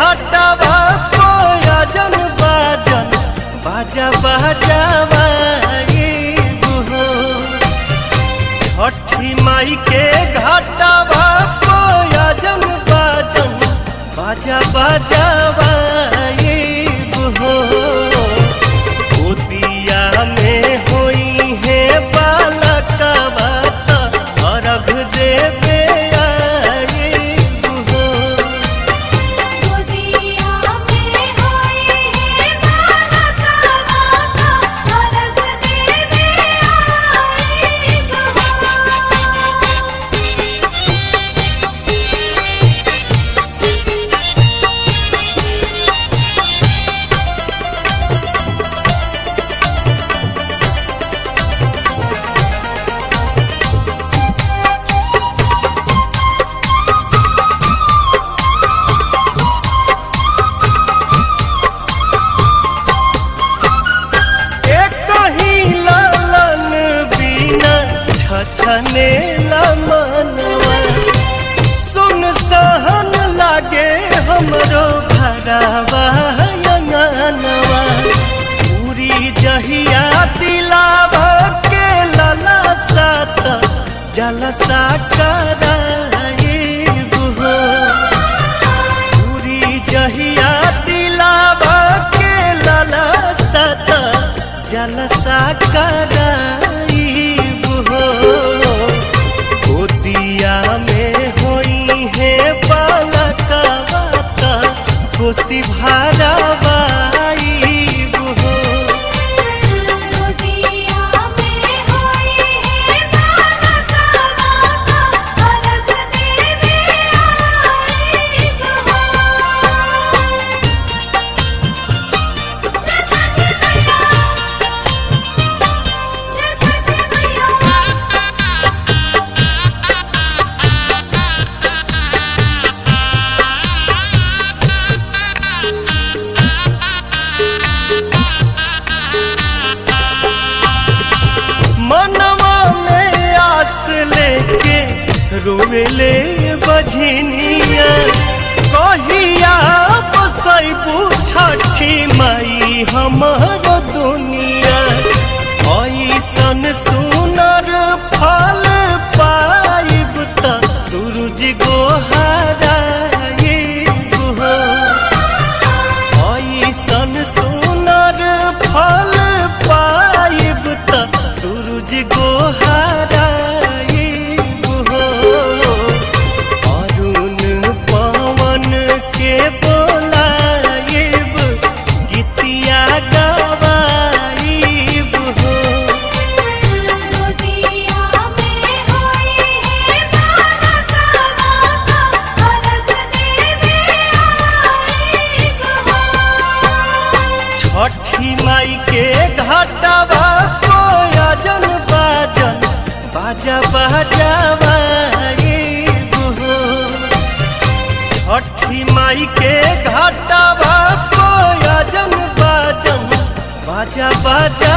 घाटावा कोयजन बाजन बाजा बजावाइबू हो। छठी माई के घाटावा कोयजन बाजन बाजा बजावाइबू हो। गोदिया में होई है बालकवा अर्घ देवे आइबू हो। गोदिया में होई है बालकवा अर्घ देवे आइबू हो। छने मनवा सुन सहन लागे हमरो भरावा अंगनवा। पूरी जहिया दिलावा के लला सात जलसा कराइबू हो। पूरी जहिया दिलावा के लला सात जलसा कराइबू हो। गोदिया में होई है बालकवा खुशी भरावाइबू हो। गोदिया में होई है बालकवा अर्घ देवे आइबू हो। जय छठी मैया, जय छठी मैया। मनवा में आस लेके रोवेले बझनिया। कहिया बसैबू छठी माई हमर दुनिया। ऐसन सुनर फल पाइब त सूरज गोहराइबू हो। ऐसन सुनर फल पाइब त सूरज गोहराइबू हो। अरुण पवन के बोलाइब गीतिया गवाइबू हो। गोदिया में होई है बालकवा अर्घ देवे आइबू हो। छठी माई के घाटावा कोयजन बाजन बाजा बजावाइबू हो। छठी माई के घाटावा कोयजन बाजन बाजा बजा